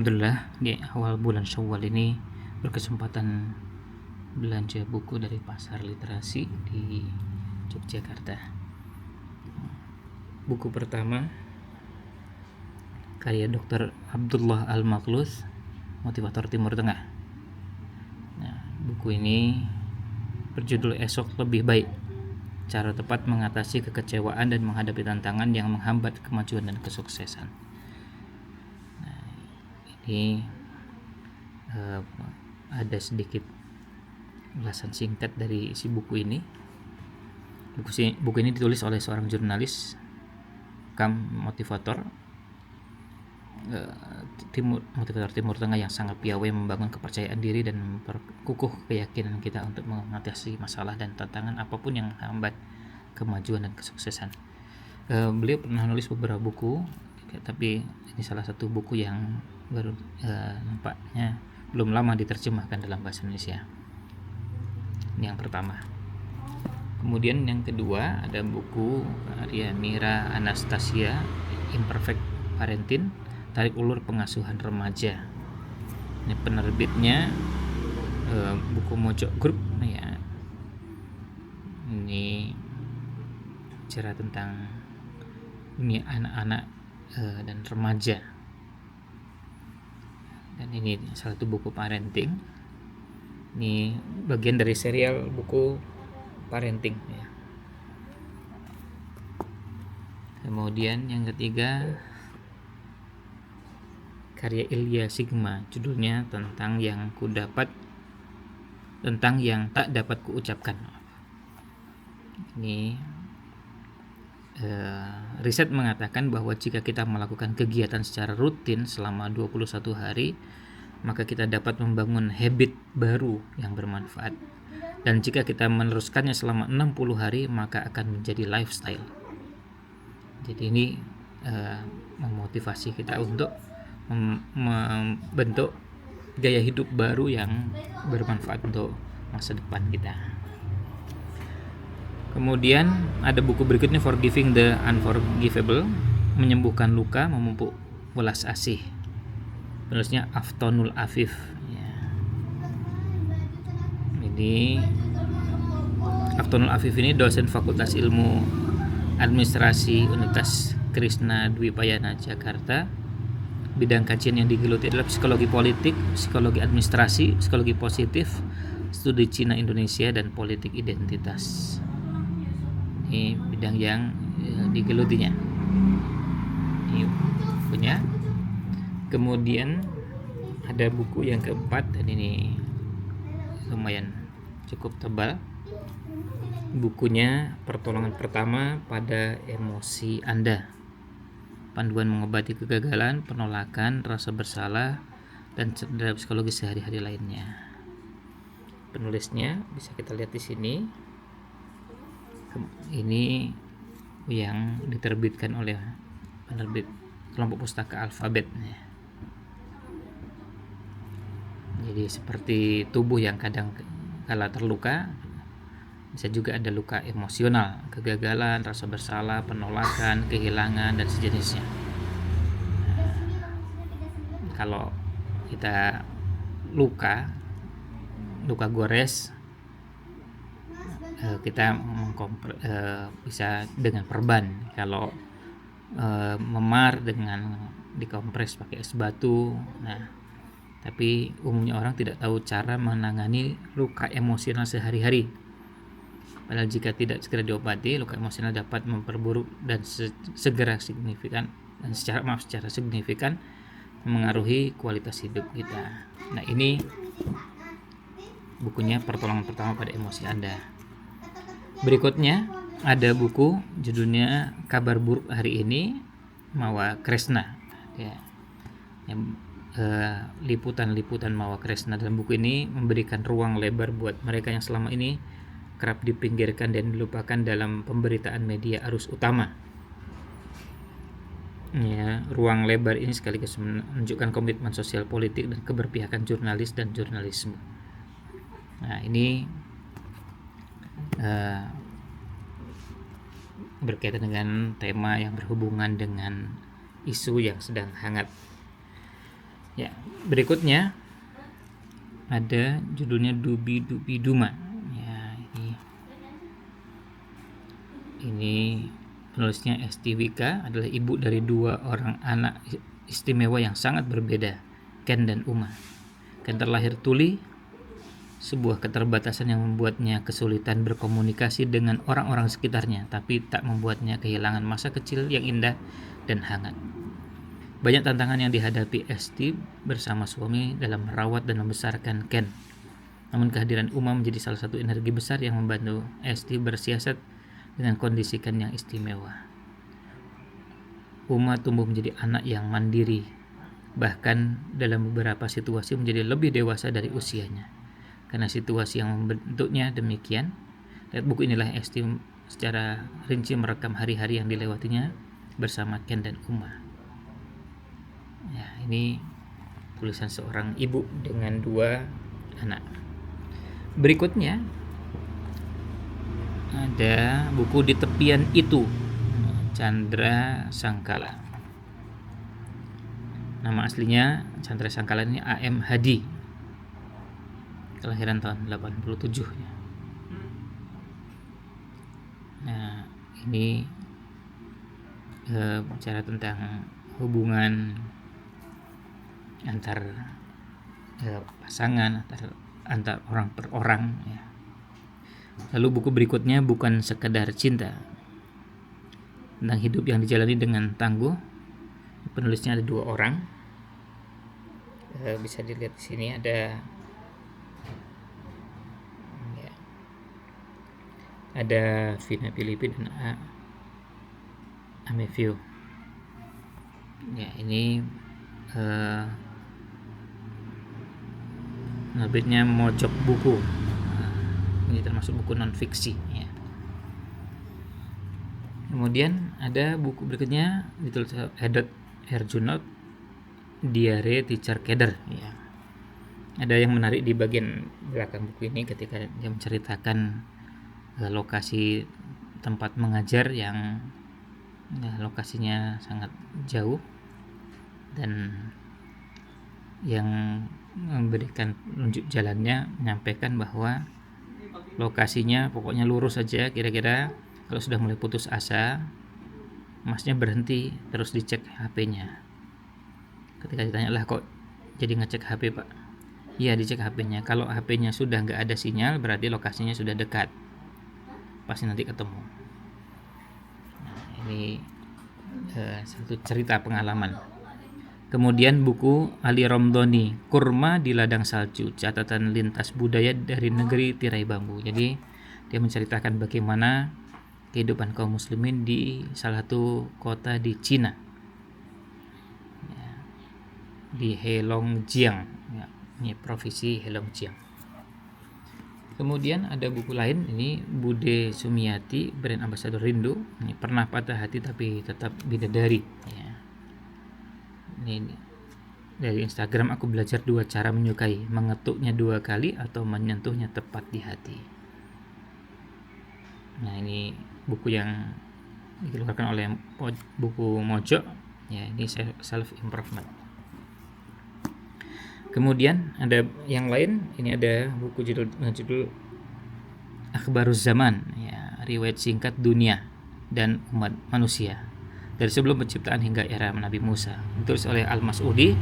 Alhamdulillah di awal bulan Syawal ini berkesempatan belanja buku dari pasar literasi di Yogyakarta. Buku pertama karya Dr. Abdullah Al-Maklus, Motivator Timur Tengah. Nah, buku ini berjudul Esok Lebih Baik, cara tepat mengatasi kekecewaan dan menghadapi tantangan yang menghambat kemajuan dan kesuksesan. Nah, ini ada sedikit ulasan singkat dari isi buku ini. Buku ini ditulis oleh seorang jurnalis motivator Timur Tengah yang sangat piawai membangun kepercayaan diri dan memperkukuh keyakinan kita untuk mengatasi masalah dan tantangan apapun yang menghambat kemajuan dan kesuksesan. Beliau pernah nulis beberapa buku, tapi ini salah satu buku yang baru nampaknya belum lama diterjemahkan dalam bahasa Indonesia. Ini yang pertama. Kemudian yang kedua ada buku karya Mira Anastasia, Imperfect Parenting, Tarik Ulur Pengasuhan Remaja. Ini penerbitnya buku Mojok Group ya. Ini bicara tentang dunia anak-anak dan remaja. Dan ini salah satu buku parenting. Ini bagian dari serial buku parenting ya. Kemudian yang ketiga karya Ilya Sigma, judulnya tentang yang tak dapat kuucapkan. Ini riset mengatakan bahwa jika kita melakukan kegiatan secara rutin selama 21 hari, maka kita dapat membangun habit baru yang bermanfaat. Dan jika kita meneruskannya selama 60 hari, maka akan menjadi lifestyle. Jadi ini memotivasi kita untuk membentuk gaya hidup baru yang bermanfaat untuk masa depan kita. Kemudian ada buku berikutnya, Forgiving the Unforgivable, menyembuhkan luka, memupuk welas asih. Penulisnya Aftonul Afif ya. Jadi Aftonul Afif ini dosen Fakultas Ilmu Administrasi Universitas Krishna Dwipayana Jakarta. Bidang kajian yang digeluti adalah psikologi politik, psikologi administrasi, psikologi positif, studi Cina Indonesia, dan politik identitas. Ini bidang yang digelutinya. Ini punya. Kemudian ada buku yang keempat, dan ini lumayan cukup tebal. Bukunya Pertolongan Pertama pada Emosi Anda, panduan mengobati kegagalan, penolakan, rasa bersalah, dan cedera psikologi sehari-hari lainnya. Penulisnya bisa kita lihat di sini. Ini yang diterbitkan oleh penerbit kelompok pustaka Alfabet. Jadi seperti tubuh yang kadang kala terluka, bisa juga ada luka emosional, kegagalan, rasa bersalah, penolakan, kehilangan, dan sejenisnya. Kalau kita luka gores, kita bisa dengan perban. Kalau memar dengan dikompres pakai es batu. Nah, tapi umumnya orang tidak tahu cara menangani luka emosional sehari-hari. Padahal jika tidak segera diobati, luka emosional dapat memperburuk dan secara signifikan mengaruhi kualitas hidup kita. Nah, ini bukunya Pertolongan Pertama pada Emosi Anda. Berikutnya ada buku judulnya Kabar Buruk Hari Ini, Mawa Kresna ya. Liputan Mawa Kresna dalam buku ini memberikan ruang lebar buat mereka yang selama ini kerap dipinggirkan dan dilupakan dalam pemberitaan media arus utama. Ya, ruang lebar ini sekaligus menunjukkan komitmen sosial politik dan keberpihakan jurnalis dan jurnalisme. Nah, ini berkaitan dengan tema yang berhubungan dengan isu yang sedang hangat. Ya, berikutnya ada judulnya Dubi Dubi Duma. Ya, ini penulisnya Esti Wika adalah ibu dari dua orang anak istimewa yang sangat berbeda, Ken dan Uma. Ken terlahir tuli, sebuah keterbatasan yang membuatnya kesulitan berkomunikasi dengan orang-orang sekitarnya, tapi tak membuatnya kehilangan masa kecil yang indah dan hangat. Banyak tantangan yang dihadapi Esti bersama suami dalam merawat dan membesarkan Ken. Namun kehadiran Uma menjadi salah satu energi besar yang membantu Esti bersiasat dengan kondisi Ken yang istimewa. Uma tumbuh menjadi anak yang mandiri, bahkan dalam beberapa situasi menjadi lebih dewasa dari usianya. Karena situasi yang membentuknya demikian, lihat buku inilah Esti secara rinci merekam hari-hari yang dilewatinya bersama Ken dan Uma. Ya, ini tulisan seorang ibu dengan dua anak. Berikutnya ada buku Di Tepian Itu, Chandra Sangkala. Nama aslinya Chandra Sangkala ini A.M. Hadi, kelahiran tahun 87 ya. Nah, ini bicara tentang hubungan antar pasangan, antar orang per orang ya. Lalu buku berikutnya Bukan Sekedar Cinta, tentang hidup yang dijalani dengan tangguh. Penulisnya ada dua orang, bisa dilihat di sini ada Vina Filipin dan Amevio. Ya, ini penerbitnya Mojok Buku. Ini termasuk buku non fiksi ya. Kemudian ada buku berikutnya ditulis Edot Herjunot, Diare Teacher Keder ya. Ada yang menarik di bagian belakang buku ini ketika dia menceritakan lokasi tempat mengajar yang lokasinya sangat jauh, dan yang memberikan tunjuk jalannya menyampaikan bahwa lokasinya pokoknya lurus saja, kira-kira kalau sudah mulai putus asa masnya berhenti, terus dicek HP-nya. Ketika ditanya, lah kok jadi ngecek HP pak? Iya, dicek HP-nya. Kalau HP-nya sudah nggak ada sinyal, berarti lokasinya sudah dekat, pasti nanti ketemu. Nah, ini satu cerita pengalaman. Kemudian buku Ali Romdoni, Kurma di Ladang Salju, catatan lintas budaya dari negeri tirai bambu. Jadi dia menceritakan bagaimana kehidupan kaum muslimin di salah satu kota di Cina, di Heilongjiang ya, ini provinsi Heilongjiang. Kemudian ada buku lain, ini Bude Sumiati, brand ambassador Rindu. Ini pernah patah hati tapi tetap bidadari ya. Ini dari Instagram, aku belajar 2 cara menyukai, mengetuknya 2 kali atau menyentuhnya tepat di hati. Nah, ini buku yang dikeluarkan oleh buku Mojok ya, ini self improvement. Kemudian ada yang lain, ini ada buku judul Akhbaruz Zaman ya, riwayat singkat dunia dan umat manusia dari sebelum penciptaan hingga era Nabi Musa, ditulis oleh Al-Mas'udi,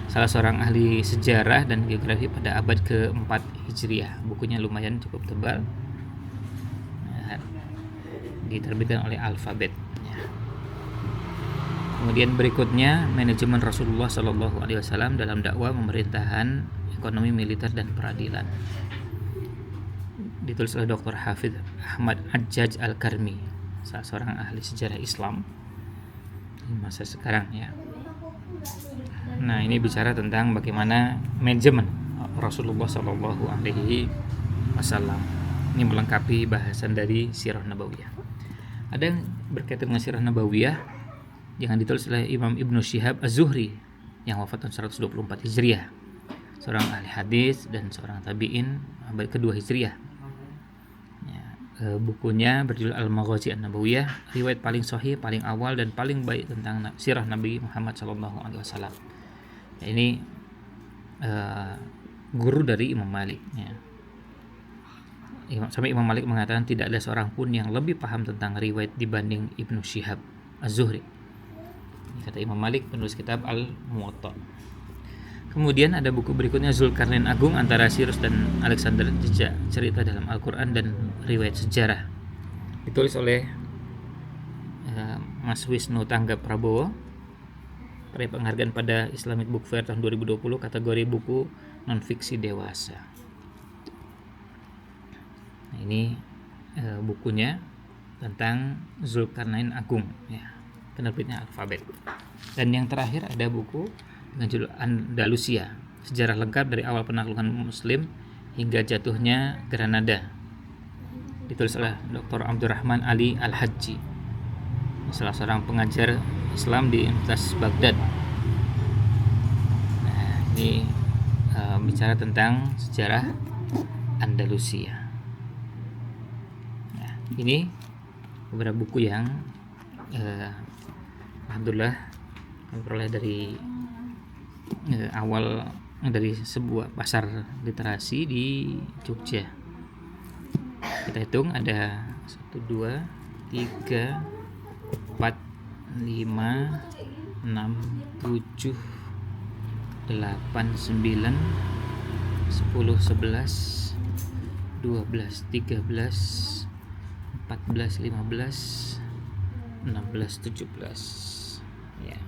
salah seorang ahli sejarah dan geografi pada abad ke-4 Hijriah. Bukunya lumayan cukup tebal, diterbitkan oleh Alfabet ya. Kemudian berikutnya Manajemen Rasulullah SAW dalam dakwah, pemerintahan, ekonomi, militer, dan peradilan, ditulis oleh Dr. Hafidh Ahmad Ajaj Al-Karmi, salah seorang ahli sejarah Islam di masa sekarang ya. Nah, ini bicara tentang bagaimana manajemen Rasulullah SAW. Ini melengkapi bahasan dari Sirah Nabawiyah. Ada yang berkaitan dengan Sirah Nabawiyah yang ditulis oleh Imam Ibnu Syihab Az-Zuhri yang wafat tahun 124 Hijriah, seorang ahli hadis dan seorang tabi'in abad kedua Hijriah ya. Bukunya berjudul Al-Maghazi An-Nabawiyah, riwayat paling sahih, paling awal dan paling baik tentang sirah Nabi Muhammad SAW ya. Ini guru dari Imam Malik ya. Sampai Imam Malik mengatakan tidak ada seorang pun yang lebih paham tentang riwayat dibanding Ibnu Syihab Az-Zuhri. Kata Imam Malik, penulis kitab Al-Muwatta. Kemudian ada buku berikutnya, Zulkarnain Agung antara Cyrus dan Alexander, jejak cerita dalam Al-Quran dan riwayat sejarah. Ditulis oleh Mas Wisnu Tangga Prabowo, peraih penghargaan pada Islamic Book Fair tahun 2020 kategori buku non-fiksi dewasa. Nah, ini bukunya tentang Zulkarnain Agung ya, penerbitnya Alfabet. Dan yang terakhir ada buku dengan judul Andalusia, sejarah lengkap dari awal penaklukan Muslim hingga jatuhnya Granada. Ditulis oleh Dr. Abdurrahman Ali Al-Hajji, salah seorang pengajar Islam di Universitas Baghdad. Nah, ini bicara tentang sejarah Andalusia. Nah, ini beberapa buku yang alhamdulillah kami peroleh dari awal dari sebuah pasar literasi di Jogja. Kita hitung ada 1, 2, 3, 4, 5, 6, 7, 8, 9, 10, 11, 12, 13, 14, 15, 16, 17 ya.